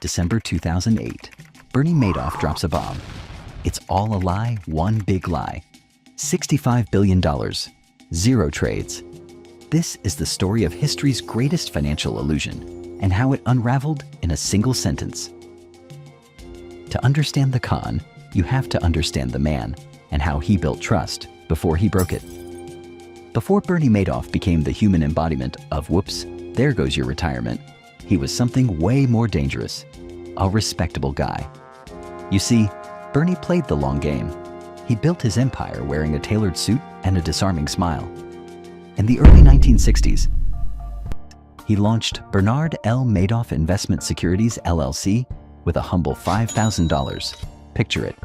December 2008. Bernie Madoff drops a bomb. It's all a lie, one big lie. $65 billion, zero trades. This is the story of history's greatest financial illusion and how it unraveled in a single sentence. To understand the con, you have to understand the man and how he built trust before he broke it. Before Bernie Madoff became the human embodiment of whoops, there goes your retirement, he was something way more dangerous, a respectable guy. You see, Bernie played the long game. He built his empire wearing a tailored suit and a disarming smile. In the early 1960s, he launched Bernard L. Madoff Investment Securities, LLC, with a humble $5,000. Picture it,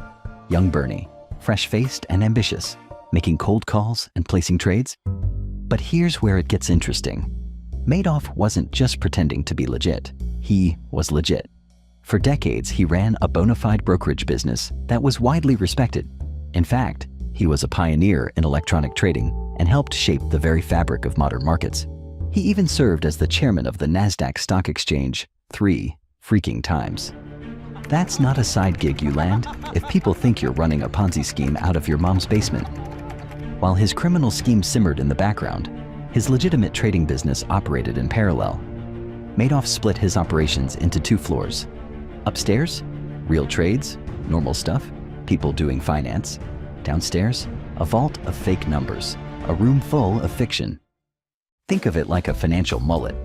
young Bernie, fresh-faced and ambitious, making cold calls and placing trades. But here's where it gets interesting. Madoff wasn't just pretending to be legit. He was legit. For decades, he ran a bona fide brokerage business that was widely respected. In fact, he was a pioneer in electronic trading and helped shape the very fabric of modern markets. He even served as the chairman of the NASDAQ stock exchange 3 freaking times. That's not a side gig you land if people think you're running a Ponzi scheme out of your mom's basement. While his criminal scheme simmered in the background, his legitimate trading business operated in parallel. Madoff split his operations into 2 floors. Upstairs, real trades, normal stuff, people doing finance. Downstairs, a vault of fake numbers, a room full of fiction. Think of it like a financial mullet.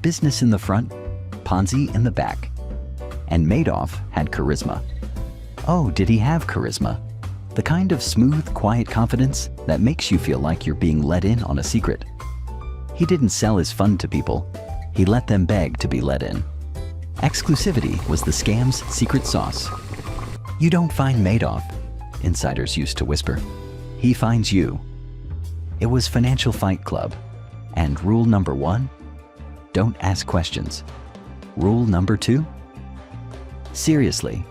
Business in the front, Ponzi in the back. And Madoff had charisma. Oh, did he have charisma? The kind of smooth, quiet confidence that makes you feel like you're being let in on a secret. He didn't sell his fund to people. He let them beg to be let in. Exclusivity was the scam's secret sauce. You don't find Madoff, insiders used to whisper. He finds you. It was Financial Fight Club. And rule number 1, don't ask questions. Rule number 2, seriously,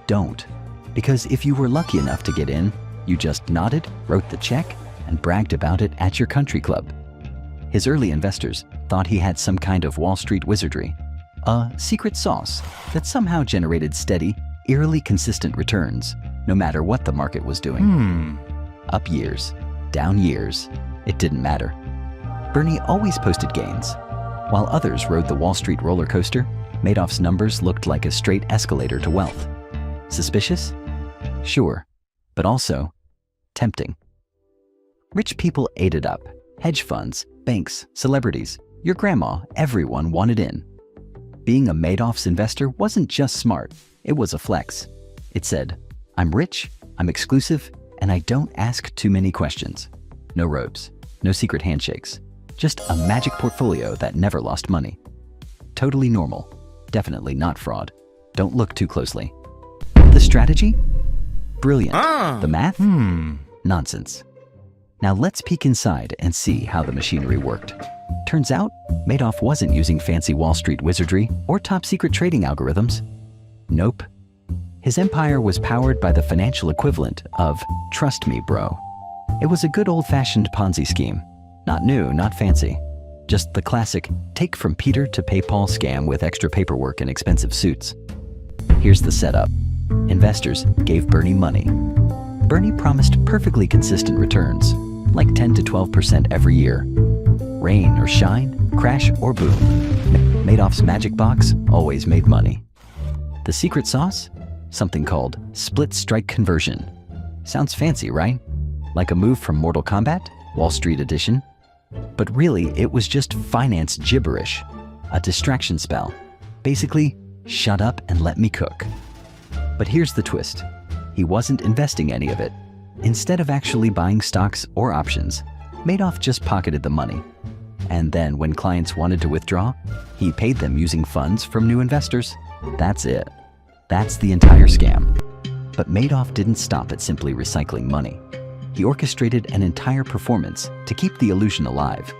don't. Because if you were lucky enough to get in, you just nodded, wrote the check, and bragged about it at your country club. His early investors thought he had some kind of Wall Street wizardry, a secret sauce that somehow generated steady, eerily consistent returns, no matter what the market was doing. Up years, down years, it didn't matter. Bernie always posted gains. While others rode the Wall Street roller coaster, Madoff's numbers looked like a straight escalator to wealth. Suspicious? Sure, but also tempting. Rich people ate it up. Hedge funds, banks, celebrities, your grandma, everyone wanted in. Being a Madoff's investor wasn't just smart, it was a flex. It said, I'm rich, I'm exclusive, and I don't ask too many questions. No robes, no secret handshakes, just a magic portfolio that never lost money. Totally normal, definitely not fraud. Don't look too closely. The strategy? Brilliant. The math? Nonsense. Now let's peek inside and see how the machinery worked. Turns out, Madoff wasn't using fancy Wall Street wizardry or top-secret trading algorithms. Nope. His empire was powered by the financial equivalent of trust me, bro. It was a good old-fashioned Ponzi scheme. Not new, not fancy. Just the classic take from Peter to pay Paul scam with extra paperwork and expensive suits. Here's the setup. Investors gave Bernie money. Bernie promised perfectly consistent returns, like 10 to 12% every year. Rain or shine, crash or boom. Madoff's magic box always made money. The secret sauce? Something called split strike conversion. Sounds fancy, right? Like a move from Mortal Kombat, Wall Street edition? But really, it was just finance gibberish, a distraction spell. Basically, shut up and let me cook. But here's the twist. He wasn't investing any of it. Instead of actually buying stocks or options, Madoff just pocketed the money. And then when clients wanted to withdraw, he paid them using funds from new investors. That's it. That's the entire scam. But Madoff didn't stop at simply recycling money. He orchestrated an entire performance to keep the illusion alive.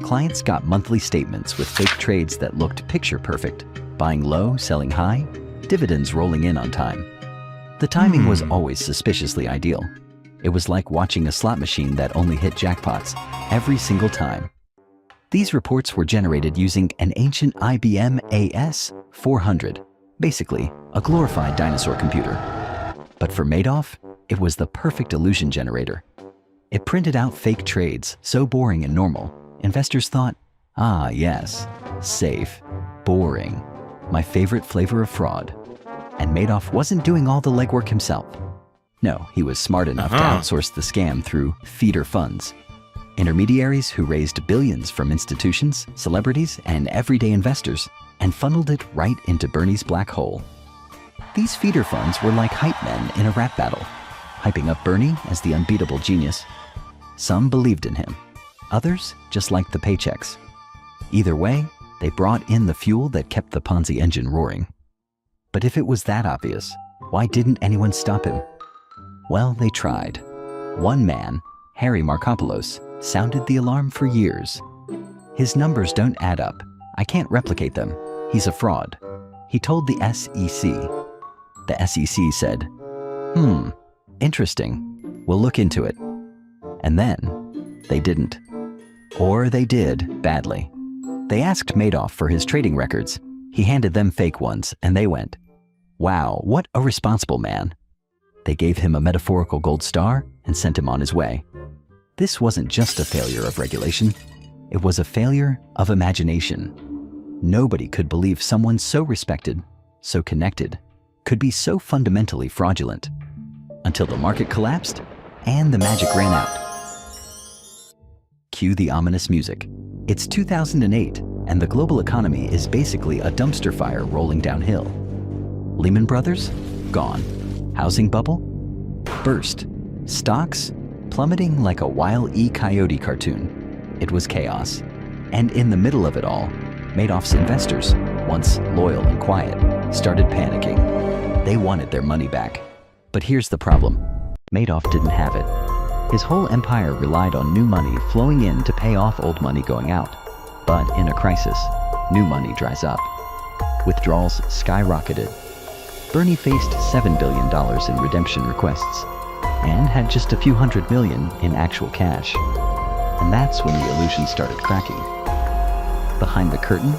Clients got monthly statements with fake trades that looked picture perfect, buying low, selling high, dividends rolling in on time. The timing was always suspiciously ideal. It was like watching a slot machine that only hit jackpots every single time. These reports were generated using an ancient IBM AS400, Basically, a glorified dinosaur computer. But for Madoff, it was the perfect illusion generator. It printed out fake trades so boring and normal, investors thought, ah yes, safe, boring, my favorite flavor of fraud. And Madoff wasn't doing all the legwork himself. No, he was smart enough to outsource the scam through feeder funds, intermediaries who raised billions from institutions, celebrities, and everyday investors, and funneled it right into Bernie's black hole. These feeder funds were like hype men in a rap battle, hyping up Bernie as the unbeatable genius. Some believed in him, others just liked the paychecks. Either way, they brought in the fuel that kept the Ponzi engine roaring. But if it was that obvious, why didn't anyone stop him? Well, they tried. One man, Harry Markopoulos, sounded the alarm for years. His numbers don't add up. I can't replicate them. He's a fraud. He told the SEC. The SEC said, interesting. We'll look into it. And then they didn't. Or they did, badly. They asked Madoff for his trading records. He handed them fake ones, and they went, wow, what a responsible man. They gave him a metaphorical gold star and sent him on his way. This wasn't just a failure of regulation. It was a failure of imagination. Nobody could believe someone so respected, so connected, could be so fundamentally fraudulent. Until the market collapsed and the magic ran out. Cue the ominous music. It's 2008, and the global economy is basically a dumpster fire rolling downhill. Lehman Brothers? Gone. Housing bubble? Burst. Stocks? Plummeting like a Wile E. Coyote cartoon. It was chaos. And in the middle of it all, Madoff's investors, once loyal and quiet, started panicking. They wanted their money back. But here's the problem. Madoff didn't have it. His whole empire relied on new money flowing in to pay off old money going out. But in a crisis, new money dries up. Withdrawals skyrocketed. Bernie faced $7 billion in redemption requests and had just a few $100 million in actual cash. And that's when the illusion started cracking. Behind the curtain,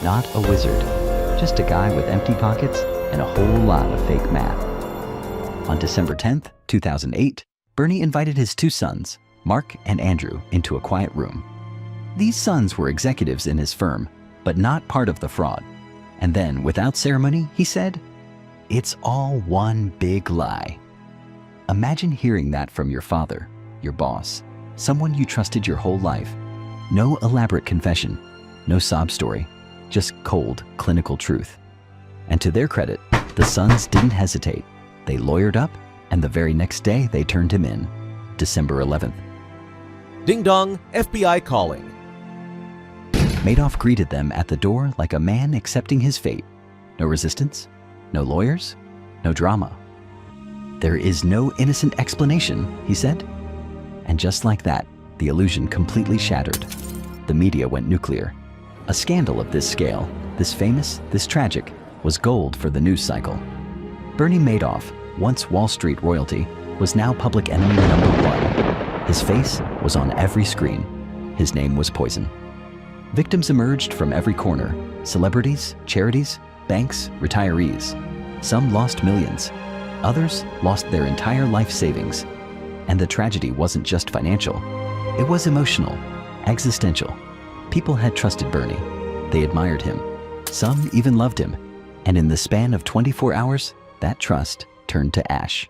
not a wizard, just a guy with empty pockets and a whole lot of fake math. On December 10th, 2008, Bernie invited his two sons, Mark and Andrew, into a quiet room. These sons were executives in his firm, but not part of the fraud. And then, without ceremony, he said, "It's all one big lie." Imagine hearing that from your father, your boss, someone you trusted your whole life. No elaborate confession, no sob story, just cold, clinical truth. And to their credit, the sons didn't hesitate. They lawyered up, and the very next day they turned him in, December 11th. Ding dong, FBI calling. Madoff greeted them at the door like a man accepting his fate. No resistance, no lawyers, no drama. "There is no innocent explanation," he said. And just like that, the illusion completely shattered. The media went nuclear. A scandal of this scale, this famous, this tragic, was gold for the news cycle. Bernie Madoff, once Wall Street royalty, was now public enemy number one. His face was on every screen. His name was poison. Victims emerged from every corner: celebrities, charities, banks, retirees. Some lost millions. Others lost their entire life savings. And the tragedy wasn't just financial. It was emotional, existential. People had trusted Bernie. They admired him. Some even loved him. And in the span of 24 hours, that trust turned to ash.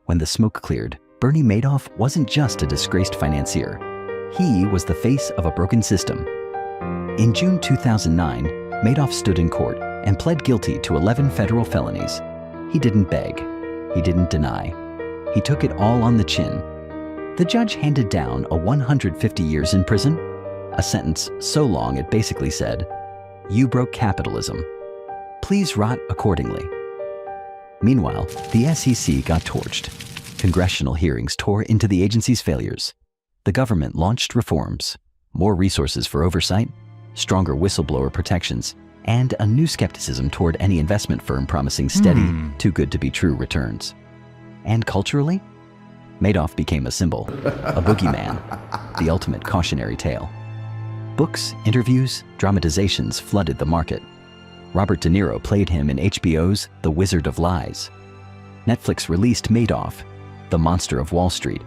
When the smoke cleared, Bernie Madoff wasn't just a disgraced financier. He was the face of a broken system. In June 2009, Madoff stood in court and pled guilty to 11 federal felonies. He didn't beg. He didn't deny. He took it all on the chin. The judge handed down a 150 years in prison, a sentence so long it basically said, "You broke capitalism. Please rot accordingly." Meanwhile, the SEC got torched. Congressional hearings tore into the agency's failures. The government launched reforms, more resources for oversight, stronger whistleblower protections, and a new skepticism toward any investment firm promising steady, too-good-to-be-true returns. And culturally, Madoff became a symbol, a boogeyman, the ultimate cautionary tale. Books, interviews, dramatizations flooded the market. Robert De Niro played him in HBO's The Wizard of Lies. Netflix released Madoff, the monster of Wall Street.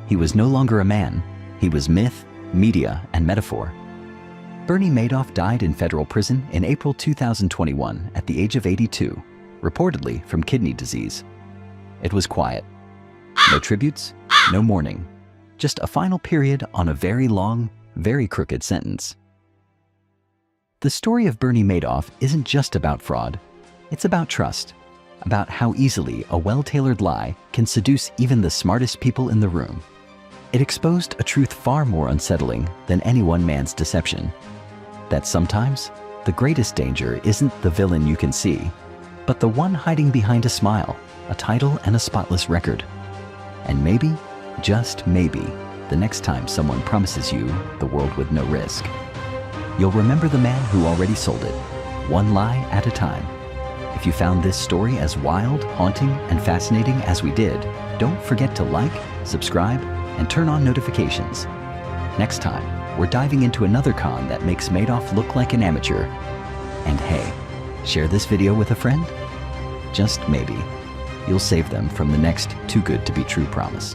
He was no longer a man. He was myth, media, and metaphor. Bernie Madoff died in federal prison in April 2021 at the age of 82, reportedly from kidney disease. It was quiet. No tributes, no mourning. Just a final period on a very long, very crooked sentence. The story of Bernie Madoff isn't just about fraud. It's about trust, about how easily a well-tailored lie can seduce even the smartest people in the room. It exposed a truth far more unsettling than any one man's deception. That sometimes, the greatest danger isn't the villain you can see, but the one hiding behind a smile, a title, and a spotless record. And maybe, just maybe, the next time someone promises you the world with no risk, you'll remember the man who already sold it, one lie at a time. If you found this story as wild, haunting, and fascinating as we did, don't forget to like, subscribe, and turn on notifications. Next time, we're diving into another con that makes Madoff look like an amateur. And hey, share this video with a friend? Just maybe, you'll save them from the next too good to be true promise.